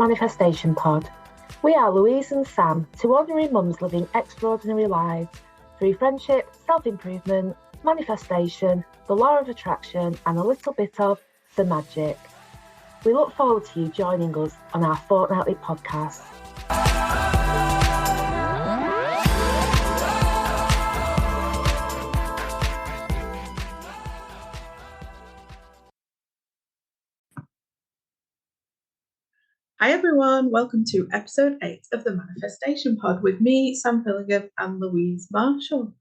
Manifestation Pod. We are Louise and Sam, two ordinary mums living extraordinary lives through friendship, self-improvement, manifestation, the law of attraction, and a little bit of the magic. We look forward to you joining us on our fortnightly podcast. Hi everyone, welcome to episode 8 of the Manifestation Pod with me, Sam Pillingham and Louise Marshall.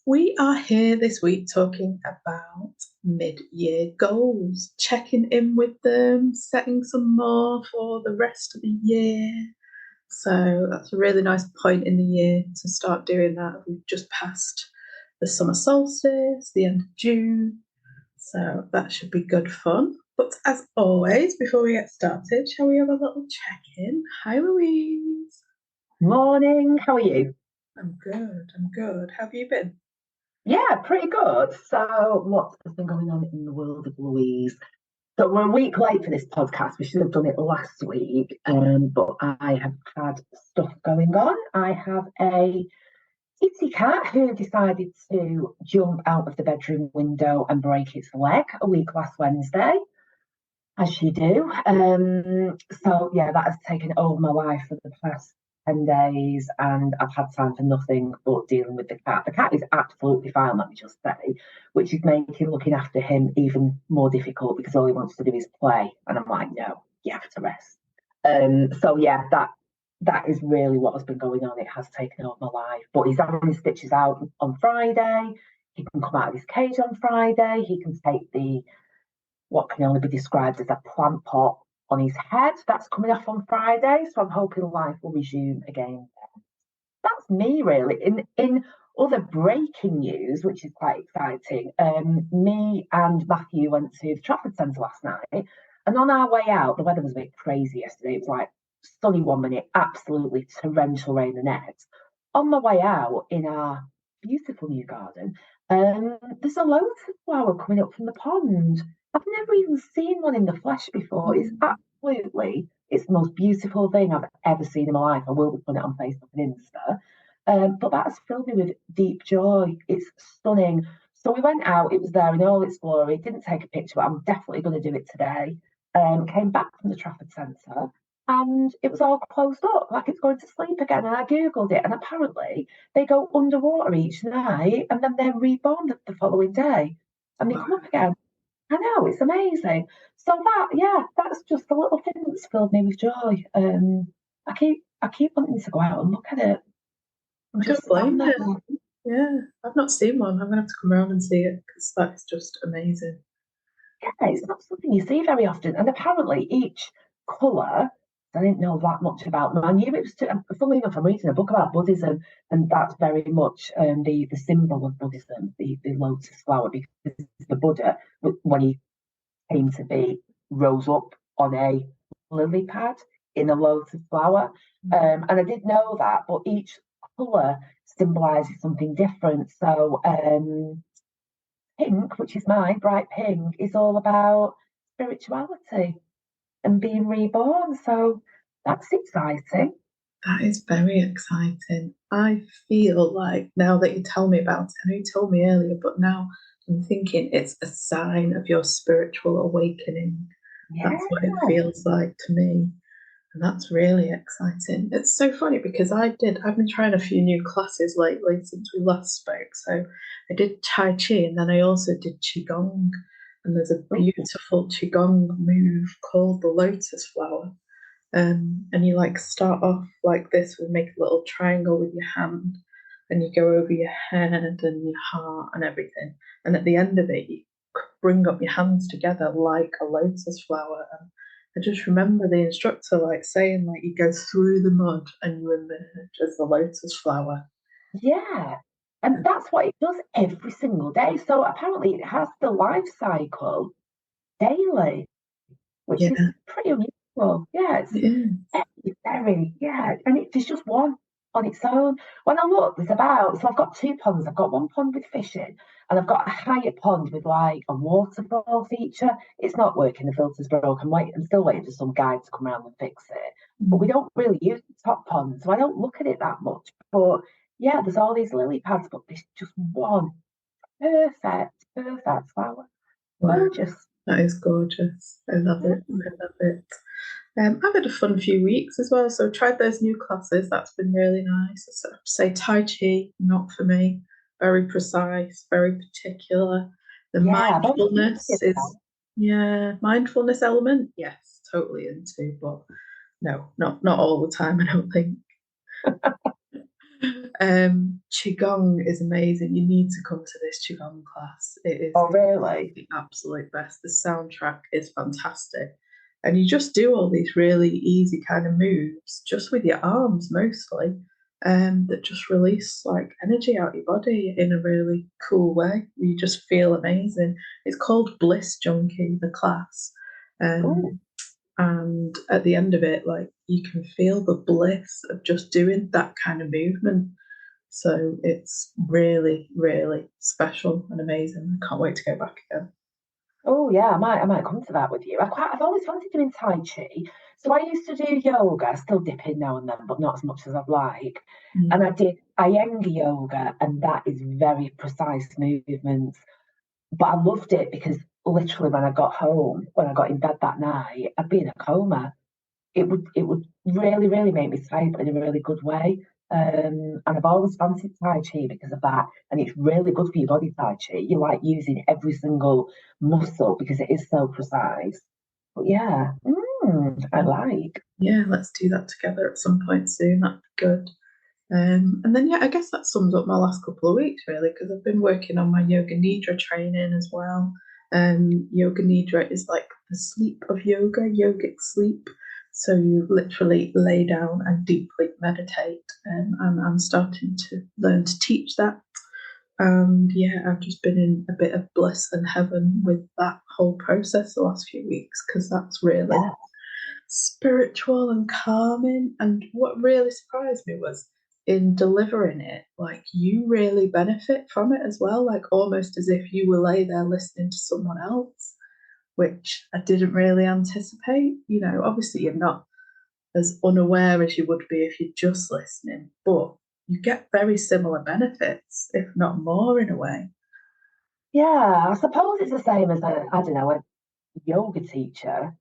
We are here this week talking about mid-year goals, checking in with them, setting some more for the rest of the year. So that's a really nice point in the year to start doing that. We've just passed the summer solstice, the end of June, so that should be good fun. But as always, before we get started, shall we have a little check-in? Hi, Louise. Morning, how are you? I'm good. How have you been? Yeah, pretty good. So what has been going on in the world of Louise? So we're a week late for this podcast. We should have done it last week, but I have had stuff going on. I have a kitty cat who decided to jump out of the bedroom window and break its leg a week last Wednesday, as you do. So yeah, that has taken over my life for the past 10 days, and I've had time for nothing but dealing with the cat. The cat is absolutely fine, let me just say, which is making looking after him even more difficult because all he wants to do is play. And I'm like, no, you have to rest. So yeah, that is really what has been going on. It has taken over my life. But he's having his stitches out on Friday. He can come out of his cage on Friday. He can take what can only be described as a plant pot on his head. That's coming off on Friday, so I'm hoping life will resume again. That's me, really. In other breaking news, which is quite exciting, me and Matthew went to the Trafford Centre last night, and on our way out, the weather was a bit crazy yesterday. It was like sunny 1 minute, absolutely torrential rain the next. On my way out in our beautiful new garden, there's a lotus flower coming up from the pond. I've never even seen one in the flesh before. It's the most beautiful thing I've ever seen in my life. I will be putting it on Facebook and Insta. But that has filled me with deep joy. It's stunning. So we went out, it was there in all its glory. Didn't take a picture, but I'm definitely going to do it today. Came back from the Trafford Centre and it was all closed up, like it's going to sleep again. And I Googled it, and apparently they go underwater each night and then they're reborn the following day and they come up again. I know, it's amazing. So that's just a little thing that's filled me with joy. I keep wanting to go out and look at it. I don't blame you. Yeah, I've not seen one. I'm going to have to come around and see it because that's just amazing. Yeah, it's not something you see very often. And apparently each colour, I didn't know that much about them. I knew it was, funnily enough, I'm reading a book about Buddhism, and that's very much the symbol of Buddhism, the lotus flower, because the Buddha, when he came to be, rose up on a lily pad in a lotus flower. And I didn't know that, but each colour symbolises something different. So pink, which is mine, bright pink, is all about spirituality and being reborn. So that's exciting. That is very exciting. I feel like now that you tell me about it, I know you told me earlier, but now I'm thinking it's a sign of your spiritual awakening. Yeah. That's what it feels like to me. And that's really exciting. It's so funny because I've been trying a few new classes lately since we last spoke. So I did Tai Chi and then I also did Qigong. And there's a beautiful Qigong move called the lotus flower. And you start off like this, we make a little triangle with your hand and you go over your head and your heart and everything. And at the end of it, you bring up your hands together like a lotus flower. And I just remember the instructor saying you go through the mud and you emerge as the lotus flower. Yeah. And that's what it does every single day. So apparently it has the life cycle daily, which is pretty unusual. Yeah, it's very, and it's just one. on its own. When I look, there's about, so I've got two ponds. I've got one pond with fishing, and I've got a higher pond with like a waterfall feature. It's not working, the filter's broke. I'm still waiting for some guy to come around and fix it. But we don't really use the top pond, so I don't look at it that much. But yeah, there's all these lily pads, but there's just one perfect flower. Wow, Gorgeous. that is gorgeous. I love it. I love it. I've had a fun few weeks as well. So I tried those new classes. That's been really nice. So say Tai Chi, not for me. Very precise, very particular. The Yeah, mindfulness is, yeah, mindfulness element. Yes, totally into, but no, not all the time, I don't think. Qigong is amazing. You need to come to this Qigong class. It is really the absolute best. The soundtrack is fantastic. And you just do all these really easy kind of moves just with your arms mostly, that just release like energy out your body in a really cool way. You just feel amazing. It's called Bliss Junkie, the class. And at the end of it, like you can feel the bliss of just doing that kind of movement. So it's really, really special and amazing. I can't wait to go back again. Oh yeah, I might come to that with you. I've always wanted doing Tai Chi. So I used to do yoga, I still dip in now and then, but not as much as I'd like. And I did Iyengar yoga, and that is very precise movements. But I loved it because literally when I got home, when I got in bed that night, I'd be in a coma. It would really, really make me sleep in a really good way. And I've always fancied Tai Chi because of that. And it's really good for your body, Tai Chi. You like using every single muscle because it is so precise. But yeah, I like. Yeah, let's do that together at some point soon. That'd be good. And then, yeah, I guess that sums up my last couple of weeks, really, because I've been working on my Yoga Nidra training as well. Yoga Nidra is like the sleep of yoga, yogic sleep. So you literally lay down and deeply meditate. And I'm starting to learn to teach that. And yeah, I've just been in a bit of bliss and heaven with that whole process the last few weeks because that's really spiritual and calming. And what really surprised me was in delivering it, like you really benefit from it as well, like almost as if you were lay there listening to someone else, which I didn't really anticipate. You know, obviously you're not as unaware as you would be if you're just listening, but you get very similar benefits, if not more, in a way. Yeah, I suppose it's the same as I don't know, a yoga teacher.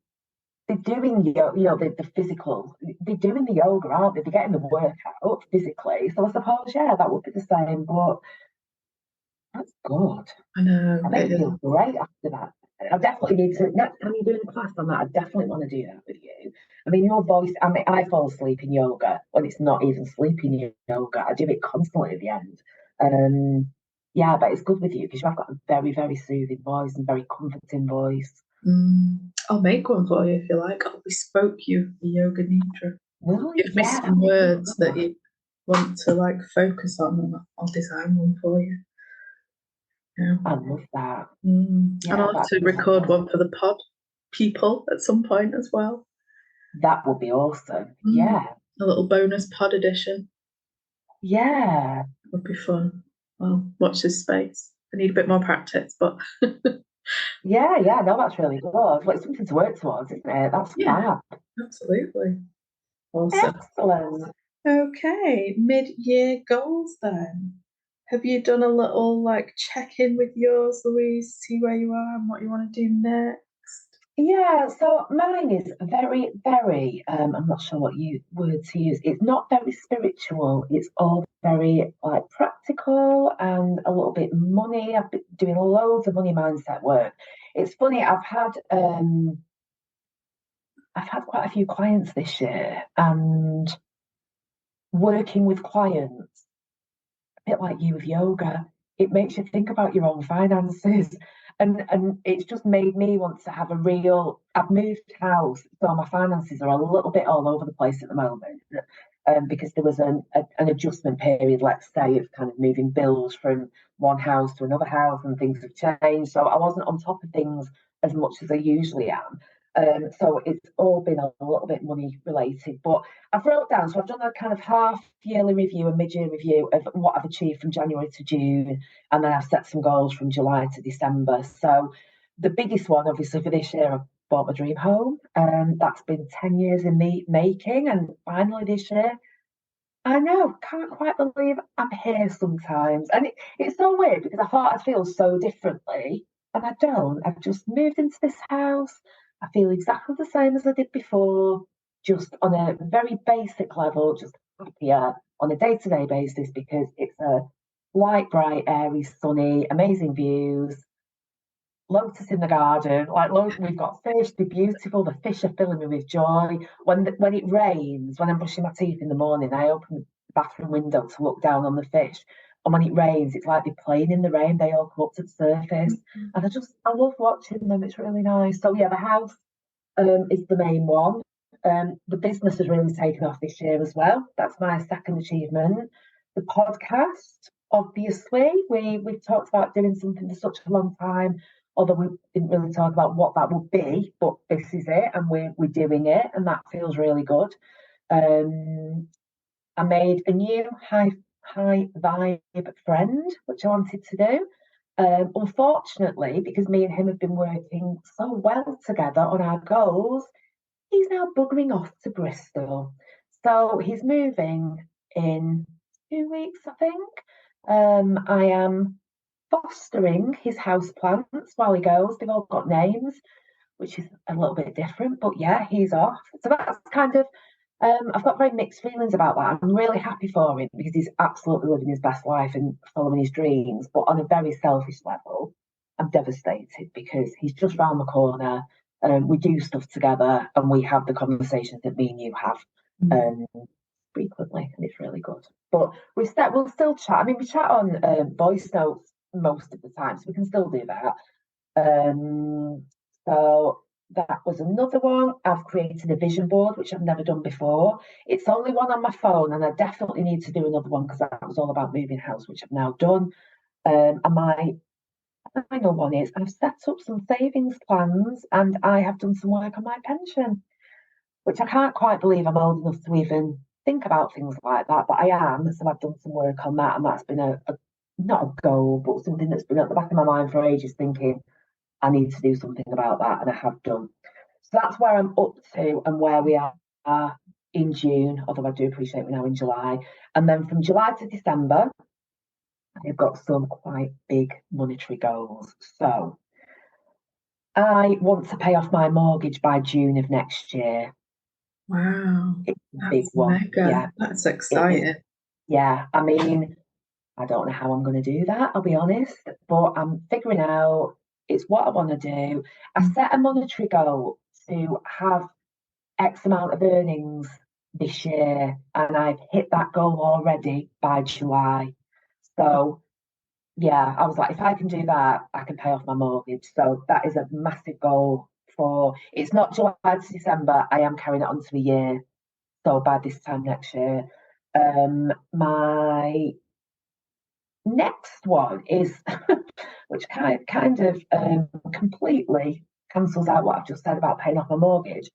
They're doing the physical. They're doing the yoga, aren't they? They're getting the workout physically. So I suppose, yeah, that would be the same. But that's good. I know. I make me feel great after that. I definitely need to. Next time you're doing a class on that, I definitely want to do that with you. I mean, your voice. I mean, I fall asleep in yoga when it's not even sleeping yoga. I do it constantly at the end. Yeah, but it's good with you because you've got a very, very soothing voice and very comforting voice. I'll make one for you if you like. I'll bespoke you the Yoga Nidra. Give me some words that you want to like focus on, and I'll design one for you. Yeah. I love that. And I'll have to record one for the pod people at some point as well. That would be awesome. Yeah. A little bonus pod edition. Yeah. Would be fun. Well, watch this space. I need a bit more practice, but yeah, no, that's really good. Well, it's something to work towards, isn't it? That's fab. Absolutely. Awesome. Excellent. Okay, mid-year goals then. Have you done a little like check-in with yours, Louise, see where you are and what you want to do next? Yeah, so mine is very, very, I'm not sure what word to use. It's not very spiritual. It's all very like practical and a little bit money. I've been doing loads of money mindset work. It's funny, I've had quite a few clients this year, and working with clients, a bit like you with yoga, it makes you think about your own finances. And it's just made me want to have I've moved house, so my finances are a little bit all over the place at the moment. Because there was an adjustment period, let's say, of kind of moving bills from one house to another house, and things have changed. So I wasn't on top of things as much as I usually am. So it's all been a little bit money related. But I've wrote down, so I've done a kind of half yearly review and mid-year review of what I've achieved from January to June, and then I've set some goals from July to December. So the biggest one, obviously, for this year, I've bought my dream home. That's been 10 years in the making, and finally this year, I know, can't quite believe I'm here sometimes. And it's so weird because I thought I'd feel so differently, and I don't. I've just moved into this house. I feel exactly the same as I did before, just on a very basic level, just happier on a day-to-day basis because it's a light, bright, airy, sunny, amazing views, lotus in the garden. Like we've got fish, they're beautiful. The fish are filling me with joy. When it rains, when I'm brushing my teeth in the morning, I open the bathroom window to look down on the fish. And when it rains, it's like they're playing in the rain. They all come up to the surface, and I love watching them. It's really nice. So yeah, the house is the main one. The business has really taken off this year as well. That's my second achievement. The podcast, obviously, we've talked about doing something for such a long time, although we didn't really talk about what that would be. But this is it, and we're doing it, and that feels really good. I made a new high vibe friend, which I wanted to do. Unfortunately, because me and him have been working so well together on our goals, he's now buggering off to Bristol. So he's moving in 2 weeks, I think. I am fostering his house plants while he goes. They've all got names, which is a little bit different, but yeah, he's off. So that's kind of, I've got very mixed feelings about that. I'm really happy for him because he's absolutely living his best life and following his dreams. But on a very selfish level, I'm devastated because he's just round the corner. We do stuff together and we have the conversations that me and you have frequently, and it's really good. But we'll still chat. I mean, we chat on voice notes most of the time, so we can still do that. So that was another one. I've created a vision board, which I've never done before. It's only one on my phone, and I definitely need to do another one because that was all about moving house, which I've now done. And my final one is I've set up some savings plans and I have done some work on my pension, which I can't quite believe I'm old enough to even think about things like that, but I am. So I've done some work on that, and that's been a not a goal, but something that's been at the back of my mind for ages, thinking I need to do something about that, and I have done. So that's where I'm up to and where we are in June, although I do appreciate we're now in July. And then from July to December, I've got some quite big monetary goals. So I want to pay off my mortgage by June of next year. Wow, It's a that's big one. mega. Yeah, That's exciting. yeah. I mean, I don't know how I'm going to do that, I'll be honest, but I'm figuring out it's what I want to do. I set a monetary goal to have X amount of earnings this year, and I've hit that goal already by July. So, yeah, I was like, if I can do that, I can pay off my mortgage. So, that is a massive goal for it's not July to December, I am carrying it on to the year. So, by this time next year, my next one is, which kind of completely cancels out what I've just said about paying off my mortgage.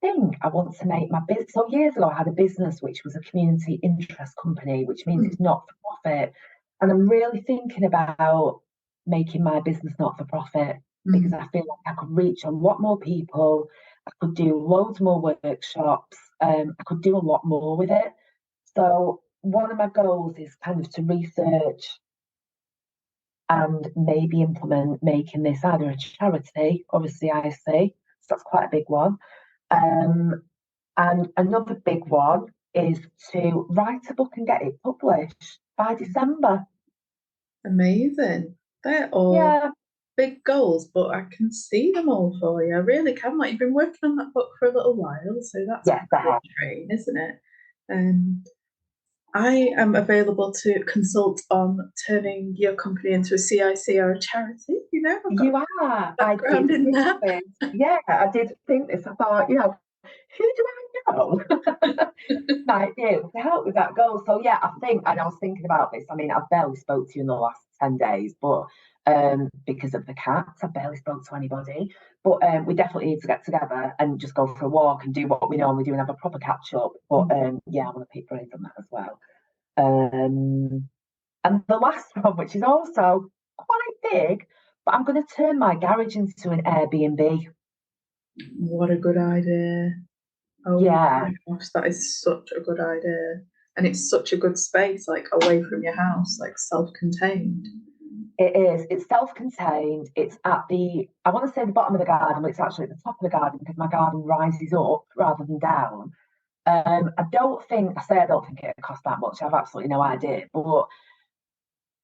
I think I want to make my business. So years ago, I had a business which was a community interest company, which means it's not for profit. And I'm really thinking about making my business not for profit because I feel like I could reach a lot more people. I could do loads more workshops. I could do a lot more with it. So one of my goals is kind of to research and maybe implement making this either a charity or a CIC. So that's quite a big one. And another big one is to write a book and get it published by December. Amazing. They're all big goals, but I can see them all for you. I really can. Like, you've been working on that book for a little while, so that's a good train, isn't it? I am available to consult on turning your company into a CIC or a charity. You know, you are. I did in that. Yeah, I did think this. I thought, who do I know might be able to help with that goal? So yeah, I think, and I was thinking about this. I mean, I've barely spoke to you in the last 10 days, but because of the cats, I barely spoke to anybody. But we definitely need to get together and just go for a walk and do what we normally do and have a proper catch up. But yeah, I want to pick brains on that as well. And the last one, which is also quite big, but I'm going to turn my garage into an Airbnb. What a good idea. Oh Yeah, my gosh, that is such a good idea. And it's such a good space, like away from your house, like self-contained. it is. It's self-contained. It's at I want to say the bottom of the garden, but it's actually at the top of the garden because my garden rises up rather than down. I don't think it cost that much. I've absolutely no idea, but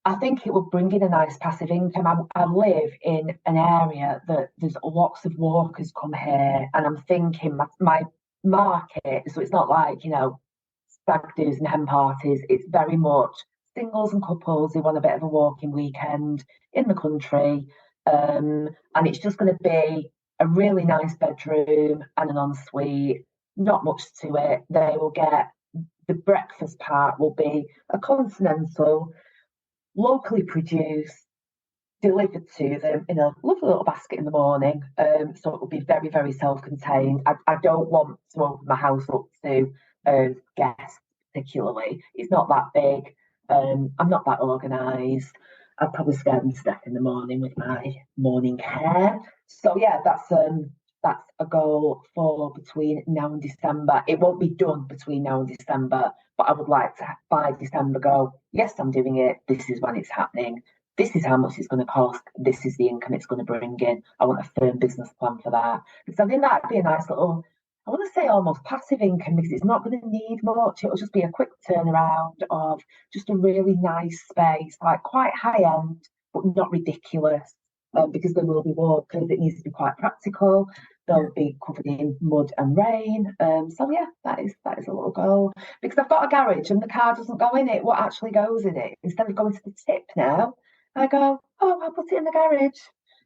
I think it will bring in a nice passive income. I live in an area that there's lots of walkers come here, and I'm thinking my market, so it's not like, stag do's and hen parties. It's very much singles and couples who want a bit of a walking weekend in the country. And it's just going to be a really nice bedroom and an ensuite, not much to it. They will get the breakfast part will be a continental, locally produced, delivered to them in a lovely little basket in the morning. So it will be very, very self-contained. I don't want to open my house up to guests particularly. It's not that big. I'm not that organised. I'd probably scare them to death in the morning with my morning hair. So yeah, that's a goal for between now and December. It won't be done between now and December, but I would like to by December go, yes, I'm doing it. This is when it's happening. This is how much it's going to cost. This is the income it's going to bring in. I want a firm business plan for that. Because I think that'd be a nice little, I want to say almost passive income because it's not going to need much. It'll just be a quick turnaround of just a really nice space, like quite high end, but not ridiculous. Because there will be walkers, it needs to be quite practical. They'll be covered in mud and rain. So yeah, that is a little goal. Because I've got a garage and the car doesn't go in it. What actually goes in it? Instead of going to the tip now, I go, oh, I'll put it in the garage.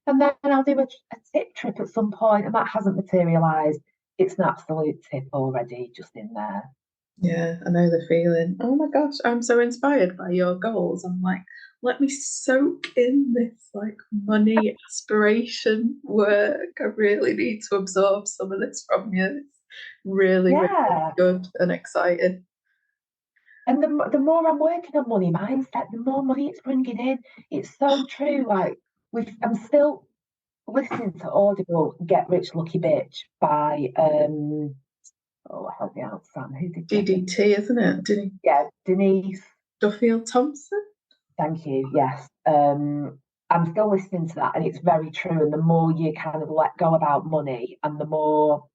And then I'll do a tip trip at some point, and that hasn't materialised. It's an absolute tip already, just in there. Yeah, I know the feeling. Oh my gosh, I'm so inspired by your goals. I'm like, let me soak in this like money aspiration work. I really need to absorb some of this from you. It's really, really Yeah. good and exciting. And the more I'm working on money mindset, the more money it's bringing in. It's so true. Like, I'm still listening to Audible Get Rich Lucky Bitch by oh, help me out, Sam. Who did that? DDT, isn't it? Yeah, Denise Duffield Thompson. Thank you. Yes. I'm still listening to that, and it's very true. And the more you kind of let go about money, and the more,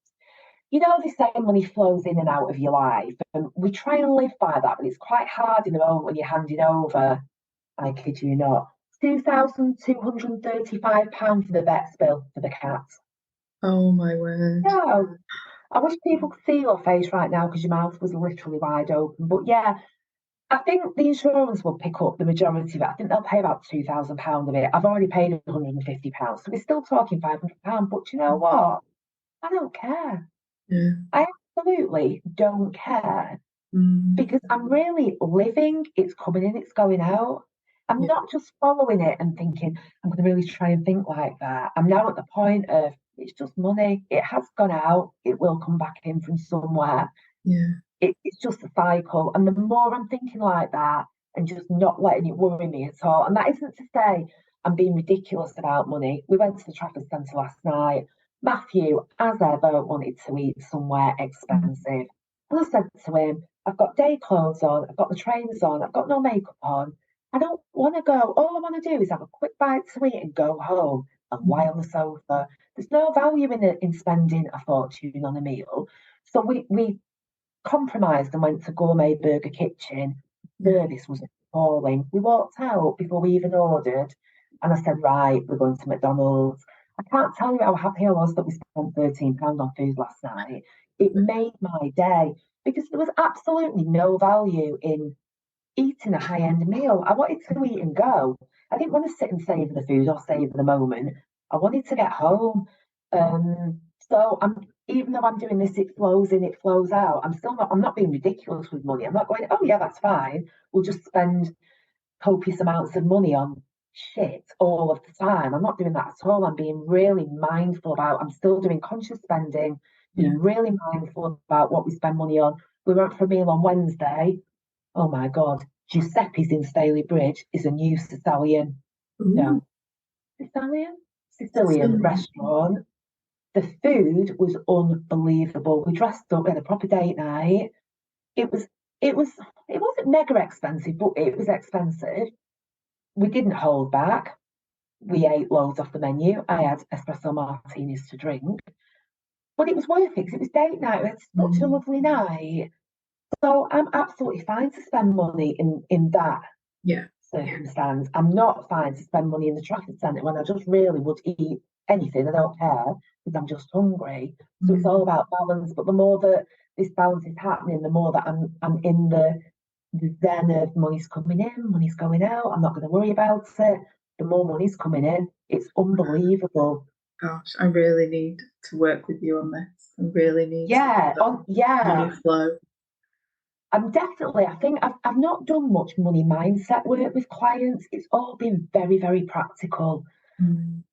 they say money flows in and out of your life. And we try and live by that, but it's quite hard in the moment when you're handing over, I kid you not, £2,235 for the vet's bill for the cat. Oh my word. No, I wish people could see your face right now because your mouth was literally wide open. But yeah, I think the insurance will pick up the majority of it. I think they'll pay about £2,000 of it. I've already paid £150, so we're still talking £500. But you know what? I don't care. Yeah. I absolutely don't care Mm. because I'm really living. It's coming in, it's going out. I'm not just following it and thinking, I'm going to really try and think like that. I'm now at the point of it's just money. It has gone out. It will come back in from somewhere. Yeah. It's just a cycle. And the more I'm thinking like that and just not letting it worry me at all, and that isn't to say I'm being ridiculous about money. We went to the Trafford Centre last night. Matthew, as ever, wanted to eat somewhere expensive. And I said to him, I've got day clothes on, I've got the trainers on, I've got no makeup on. I don't want to go. All I want to do is have a quick bite to eat and go home and lie on the sofa. There's no value in spending a fortune on a meal. So we compromised and went to Gourmet Burger Kitchen. Service was appalling. We walked out before we even ordered, and I said, right, we're going to McDonald's. I can't tell you how happy I was that we spent £13 on food last night. It made my day because there was absolutely no value in eating a high-end meal. I wanted to eat and go. I didn't want to sit and savour the food or savour the moment. I wanted to get home. So even though I'm doing this, it flows in, it flows out. I'm not being ridiculous with money. I'm not going, oh yeah, that's fine. We'll just spend copious amounts of money on shit all of the time. I'm not doing that at all. I'm being really mindful about, I'm still doing conscious spending, being really mindful about what we spend money on. We went for a meal on Wednesday. Oh my God. Giuseppe's in Staley Bridge is a new Sicilian, no, Sicilian restaurant. The food was unbelievable. We dressed up, we had a proper date night. It was, it was, it wasn't mega expensive, but it was expensive. We didn't hold back. We ate loads off the menu. I had espresso martinis to drink, but it was worth it because it was date night. We had such a lovely night. So I'm absolutely fine to spend money in that circumstance. I'm not fine to spend money in the traffic centre when I just really would eat anything. I don't care because I'm just hungry. So it's all about balance. But the more that this balance is happening, the more that I'm in the zen of money's coming in, money's going out. I'm not going to worry about it. The more money's coming in, it's unbelievable. Gosh, I really need to work with you on this. I really need money flow. I think I've not done much money mindset work with clients. It's all been very, very practical.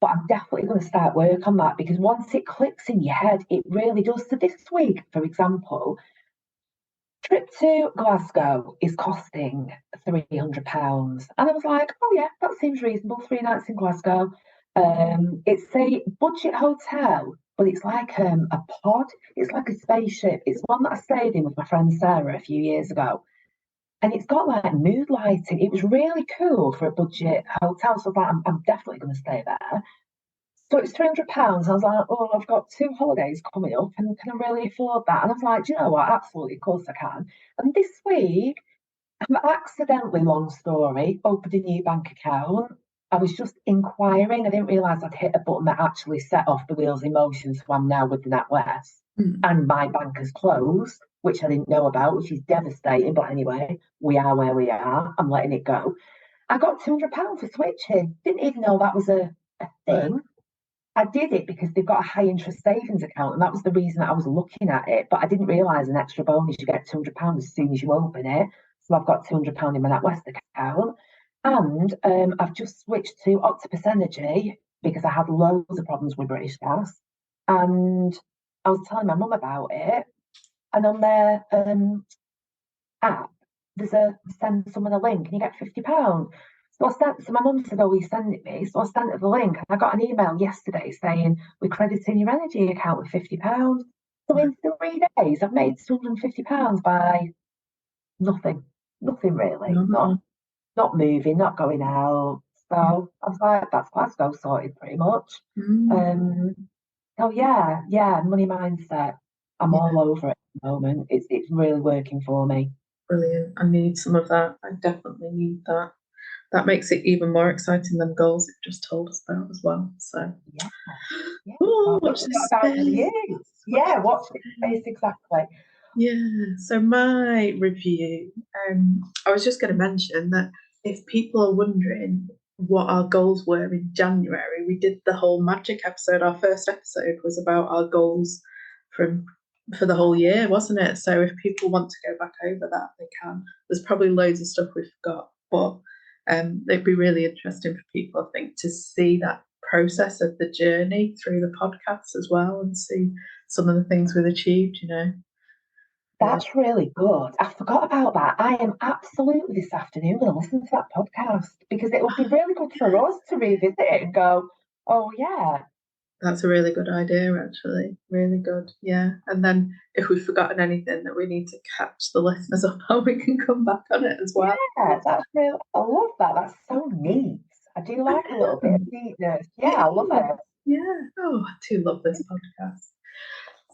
But I'm definitely going to start work on that because once it clicks in your head, it really does. So this week, for example, trip to Glasgow is costing £300. And I was like, oh yeah, that seems reasonable. 3 nights in Glasgow. It's a budget hotel, but it's like a pod. It's like a spaceship. It's one that I stayed in with my friend Sarah a few years ago. And it's got like mood lighting. It was really cool for a budget hotel. So I was like, I'm definitely going to stay there. So it's £300. I was like, oh, I've got 2 holidays coming up and can I really afford that? And I was like, do you know what? Absolutely, of course I can. And this week, I've accidentally, long story, opened a new bank account. I was just inquiring. I didn't realise I'd hit a button that actually set off the wheels in motion. So I'm now with the NatWest. And my bank has closed, which I didn't know about, which is devastating. But anyway, we are where we are. I'm letting it go. I got £200 for switching. Didn't even know that was a thing. I did it because they've got a high interest savings account, and that was the reason that I was looking at it. But I didn't realise an extra bonus, you get £200 as soon as you open it. So I've got £200 in my NatWest account. And I've just switched to Octopus Energy because I had loads of problems with British Gas. And I was telling my mum about it. And on their app, there's a send someone a link and you get £50. So my mum said, oh, will you send it me? So I sent her the link and I got an email yesterday saying, we're crediting your energy account with £50. So in 3 days, I've made £250 by nothing really. Not moving, not going out. So I was like, that's Glasgow sorted pretty much. Oh yeah, money mindset. I'm all over it at the moment. It's really working for me. Brilliant. I need some of that. I definitely need that. That makes it even more exciting than goals you've just told us about as well. So watch this space. Watch this space exactly. So my review, I was just going to mention that if people are wondering what our goals were in January, we did the whole magic episode. Our first episode was about our goals for the whole year, wasn't it? So if people want to go back over that, they can. There's probably loads of stuff we forgot, but it'd be really interesting for people, I think, to see that process of the journey through the podcast as well and see some of the things we've achieved, That's really good. I forgot about that. I am absolutely this afternoon going to listen to that podcast because it would be really good for us to revisit it and go, oh, yeah. That's a really good idea, actually. Really good. Yeah. And then if we've forgotten anything that we need to catch the listeners up on, we can come back on it as well. Yeah, that's really, I love that. That's so neat. I do like a little bit of neatness. Yeah, I love it. Yeah. Oh, I do love this podcast.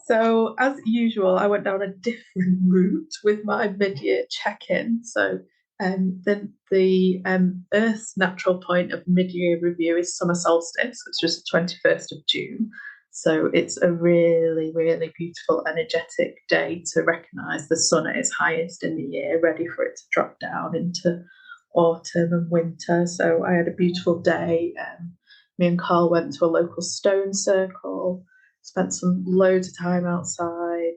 So, as usual, I went down a different route with my mid-year check-in. So, the Earth's natural point of mid-year review is summer solstice, which is the 21st of June. So it's a really, really beautiful, energetic day to recognise the sun at its highest in the year, ready for it to drop down into autumn and winter. So I had a beautiful day. Me and Carl went to a local stone circle, spent some loads of time outside,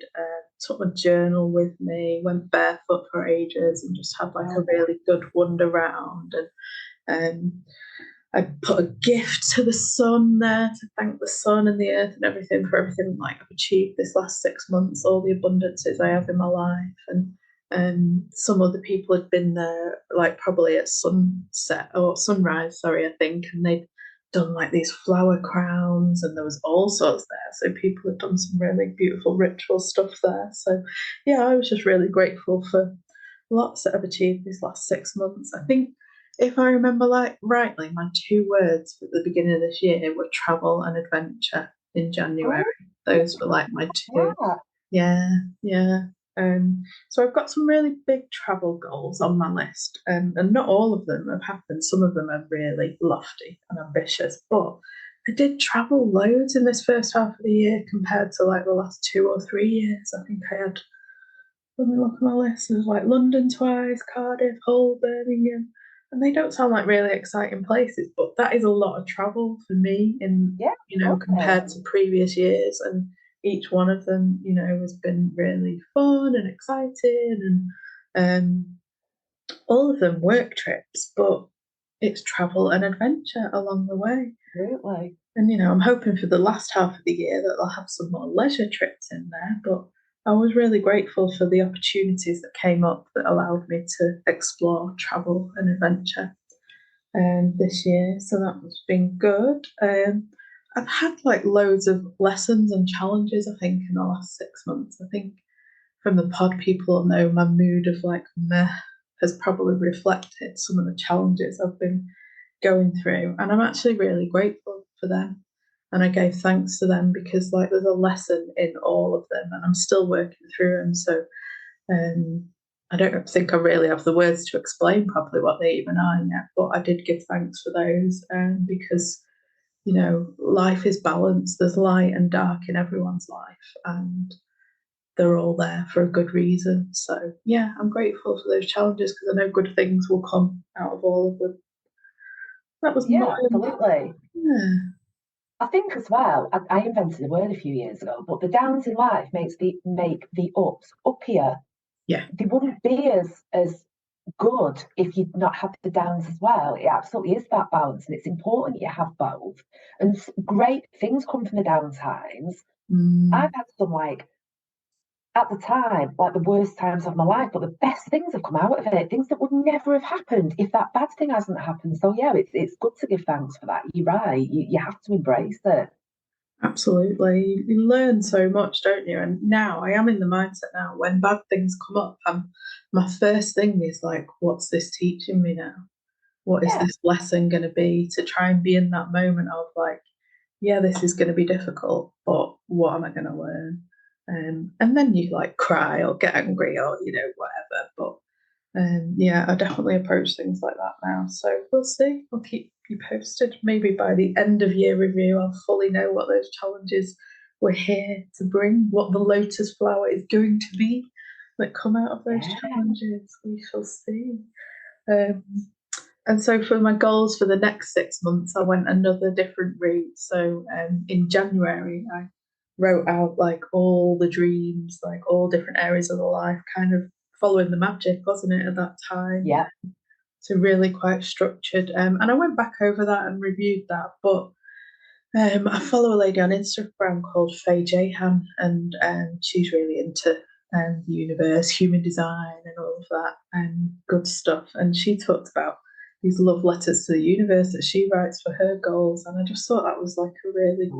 took my journal with me, went barefoot for ages and just had like a really good wander round. And I put a gift to the sun there to thank the sun and the earth and everything for everything like I've achieved this last 6 months, all the abundances I have in my life. And some other people had been there like probably at sunset or sunrise, sorry, I think, and they'd done like these flower crowns and there was all sorts there. So people had done some really beautiful ritual stuff there. So yeah, I was just really grateful for lots that I've achieved these last 6 months. I think if I remember like rightly, my 2 words at the beginning of this year were travel and adventure in January. Those were like my two. Yeah, yeah. So I've got some really big travel goals on my list, and not all of them have happened. Some of them are really lofty and ambitious, but I did travel loads in this first half of the year compared to like the last 2 or 3 years. I think I had, let me look at my list, there's like London twice, Cardiff, Hull, Birmingham, and they don't sound like really exciting places, but that is a lot of travel for me in, compared to previous years. And each one of them, has been really fun and exciting, and all of them work trips, but it's travel and adventure along the way. Absolutely. And I'm hoping for the last half of the year that they'll have some more leisure trips in there. But I was really grateful for the opportunities that came up that allowed me to explore travel and adventure this year. So that has been good. I've had like loads of lessons and challenges, I think, in the last 6 months. I think from the pod, people know my mood of like meh has probably reflected some of the challenges I've been going through. And I'm actually really grateful for them. And I gave thanks to them because like there's a lesson in all of them and I'm still working through them. So I don't think I really have the words to explain properly what they even are yet, but I did give thanks for those because life is balanced. There's light and dark in everyone's life, and they're all there for a good reason. So yeah, I'm grateful for those challenges because I know good things will come out of all of them. That was absolutely. Yeah. I think as well, I invented a word a few years ago, but the downs in life make the ups uppier. Yeah. They wouldn't be as good if you'd not had the downs as well. It absolutely is that balance, and it's important you have both. And great things come from the down times. I've had some at the time, like the worst times of my life, but the best things have come out of it. Things that would never have happened if that bad thing hasn't happened. So yeah, it's good to give thanks for that. You're right. You have to embrace it. Absolutely. You learn so much, don't you? And now I am in the mindset now when bad things come up, my first thing is like, what's this teaching me now? What is this lesson going to be? To try and be in that moment of like, yeah, this is going to be difficult, but what am I going to learn? And then you like cry or get angry or, whatever. But yeah, I definitely approach things like that now. So we'll see. I'll keep you posted. Maybe by the end of year review, I'll fully know what those challenges were here to bring, what the lotus flower is going to be that come out of those challenges. We shall see. And so for my goals for the next 6 months, I went another different route. So in January, I wrote out like all the dreams, like all different areas of the life, kind of following the magic, wasn't it, at that time? Yeah. So really quite structured. And I went back over that and reviewed that. But I follow a lady on Instagram called Faye Jahan, and she's really into the universe, human design, and all of that, and good stuff. And she talked about these love letters to the universe that she writes for her goals. And I just thought that was like a really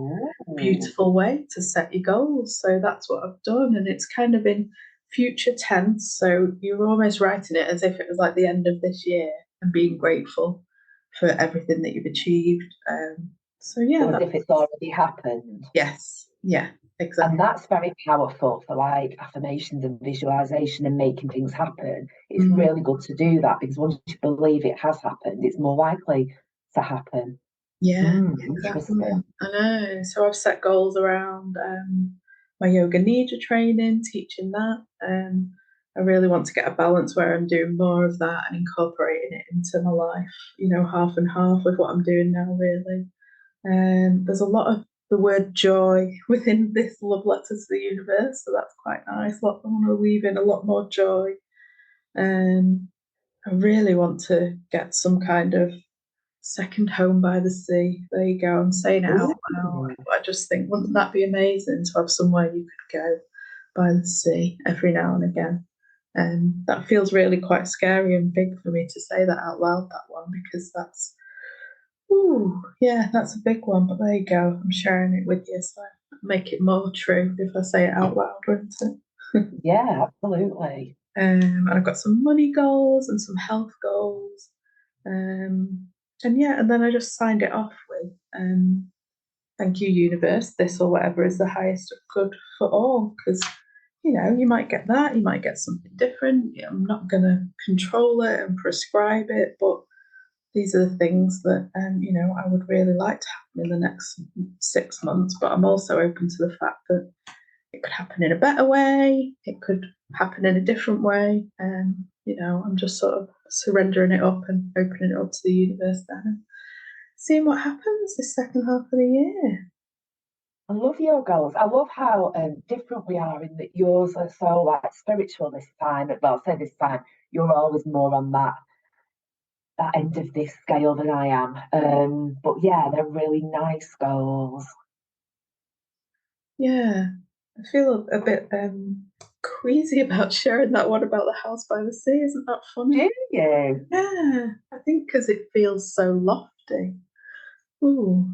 beautiful way to set your goals. So that's what I've done. And it's kind of in future tense. So you're almost writing it as if it was like the end of this year and being grateful for everything that you've achieved. So yeah. As if it's already happened. Yes. Yeah. Exactly. And that's very powerful for like affirmations and visualization and making things happen. It's really good to do that because once you believe it has happened, it's more likely to happen. Yeah, exactly. I know. So I've set goals around my yoga nidra training, teaching that. I really want to get a balance where I'm doing more of that and incorporating it into my life, half and half with what I'm doing now, really. There's a lot of the word joy within this love letter to the universe, so that's quite nice. I want to weave in a lot more joy. I really want to get some kind of second home by the sea. There you go. I'm saying it out loud. I just think, wouldn't that be amazing to have somewhere you could go by the sea every now and again? And that feels really quite scary and big for me to say that out loud, that one, because that's, ooh, yeah, that's a big one. But there you go. I'm sharing it with you, so make it more true if I say it out loud, won't it? Yeah, absolutely. And I've got some money goals and some health goals. And yeah, and then I just signed it off with thank you, universe, this or whatever is the highest good for all. Because, you might get that, you might get something different. I'm not going to control it and prescribe it, but these are the things that, I would really like to happen in the next 6 months. But I'm also open to the fact that it could happen in a better way, it could happen in a different way. I'm just sort of surrendering it up and opening it up to the universe then and seeing what happens this second half of the year. I love your goals. I love how different we are in that yours are so like spiritual this time. Well, say this time, you're always more on that end of this scale than I am. But yeah, they're really nice goals. Yeah, I feel a bit queasy about sharing that one about the house by the sea. Isn't that funny? Do you? Yeah, I think because it feels so lofty. Ooh,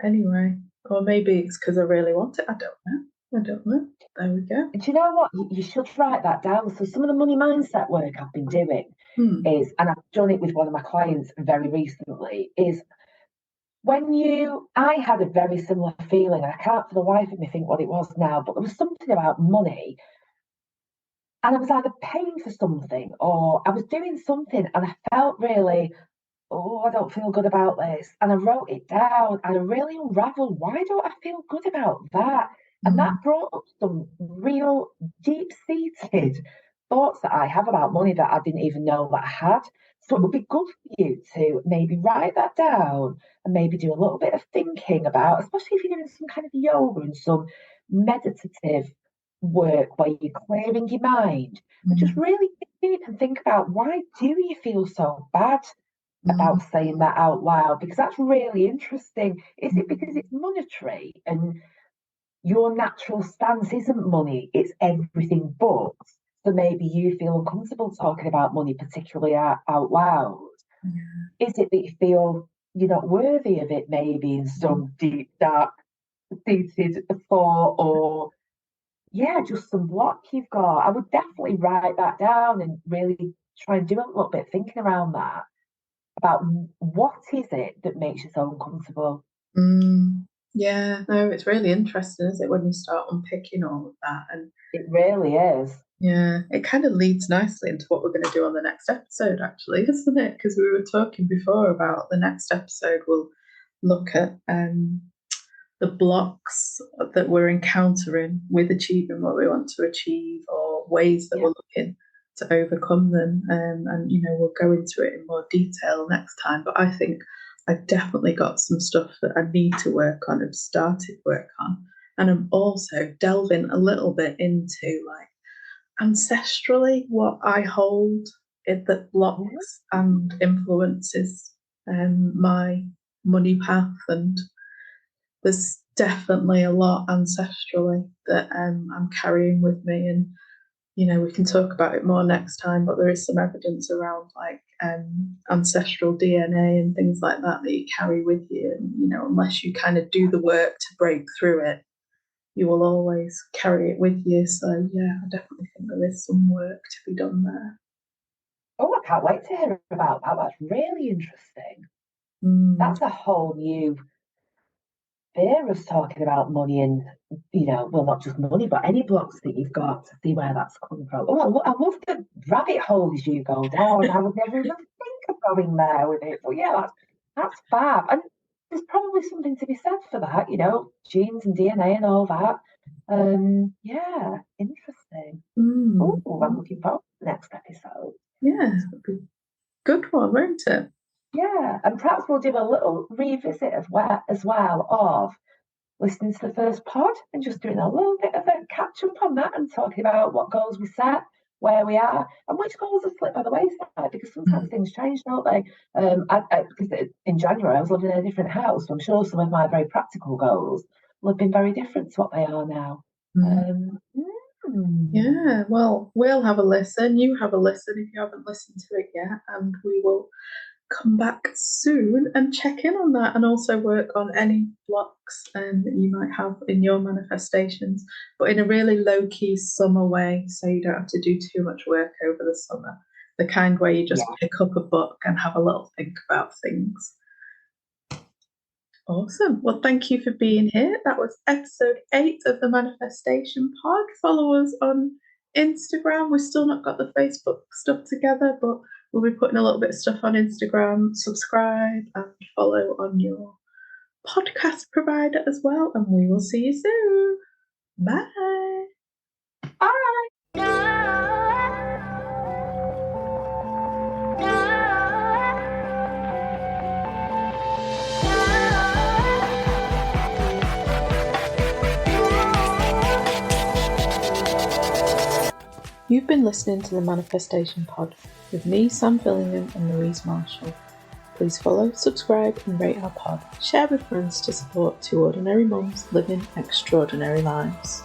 anyway, or maybe it's because I really want it. I don't know. There we go. And do you know what? You should write that down. So some of the money mindset work I've been doing is, and I've done it with one of my clients very recently, is I had a very similar feeling. I can't for the life of me think what it was now, but there was something about money. And I was either paying for something or I was doing something and I felt really, oh, I don't feel good about this. And I wrote it down and I really unraveled, why don't I feel good about that? And that brought up some real deep seated thoughts that I have about money that I didn't even know that I had. So it would be good for you to maybe write that down and maybe do a little bit of thinking about, especially if you're doing some kind of yoga and some meditative work where you're clearing your mind and just really think and think about, why do you feel so bad about saying that out loud? Because that's really interesting. Is it because it's monetary and your natural stance isn't money, it's everything but? So maybe you feel uncomfortable talking about money, particularly out loud. Is it that you feel you're not worthy of it, maybe in some deep, dark seated thought, or yeah, just some block you've got? I would definitely write that down and really try and do a little bit of thinking around that, about what is it that makes you so uncomfortable. Yeah, no, it's really interesting, isn't it, when you start unpicking all of that? And It really is. yeah, it kind of leads nicely into what we're going to do on the next episode, actually, isn't it? Because we were talking before about the next episode, we'll look at the blocks that we're encountering with achieving what we want to achieve, or ways that we're looking to overcome them. And we'll go into it in more detail next time. But I think I've definitely got some stuff that I need to work on and started work on. And I'm also delving a little bit into like ancestrally what I hold that blocks and influences my money path. And there's definitely a lot ancestrally that I'm carrying with me. And we can talk about it more next time, but there is some evidence around like ancestral DNA and things like that you carry with you. And, unless you kind of do the work to break through it, you will always carry it with you. So, yeah, I definitely think there is some work to be done there. Oh, I can't wait to hear about that. That's really interesting. That's a whole new sphere of talking about money and, well, not just money, but any blocks that you've got, to see where that's coming from. Oh, I love the rabbit holes you go down. I would never even think of going there with it. But yeah, that's fab. And there's probably something to be said for that, genes and DNA and all that. Yeah, interesting. Oh, I'm looking forward to the next episode. Yeah, it'll be a good one, won't it? Yeah, and perhaps we'll do a little revisit of where as well of listening to the first pod and just doing a little bit of a catch up on that and talking about what goals we set, where we are, and which goals have slipped by the wayside, because sometimes things change, don't they? Because in January I was living in a different house, so I'm sure some of my very practical goals will have been very different to what they are now. Yeah, well, we'll have a listen. You have a listen if you haven't listened to it yet, and we will come back soon and check in on that, and also work on any blocks that you might have in your manifestations, but in a really low-key summer way, so you don't have to do too much work over the summer. The kind where you just pick up a book and have a little think about things. Awesome. Well, thank you for being here. That was episode 8 of the Manifestation Pod. Follow us on Instagram. We've still not got the Facebook stuff together, but we'll be putting a little bit of stuff on Instagram. Subscribe and follow on your podcast provider as well. And we will see you soon. Bye. Bye. You've been listening to the Manifestation Pod with me, Sam Fillingham, and Louise Marshall. Please follow, subscribe, and rate our pod. Share with friends to support two ordinary mums living extraordinary lives.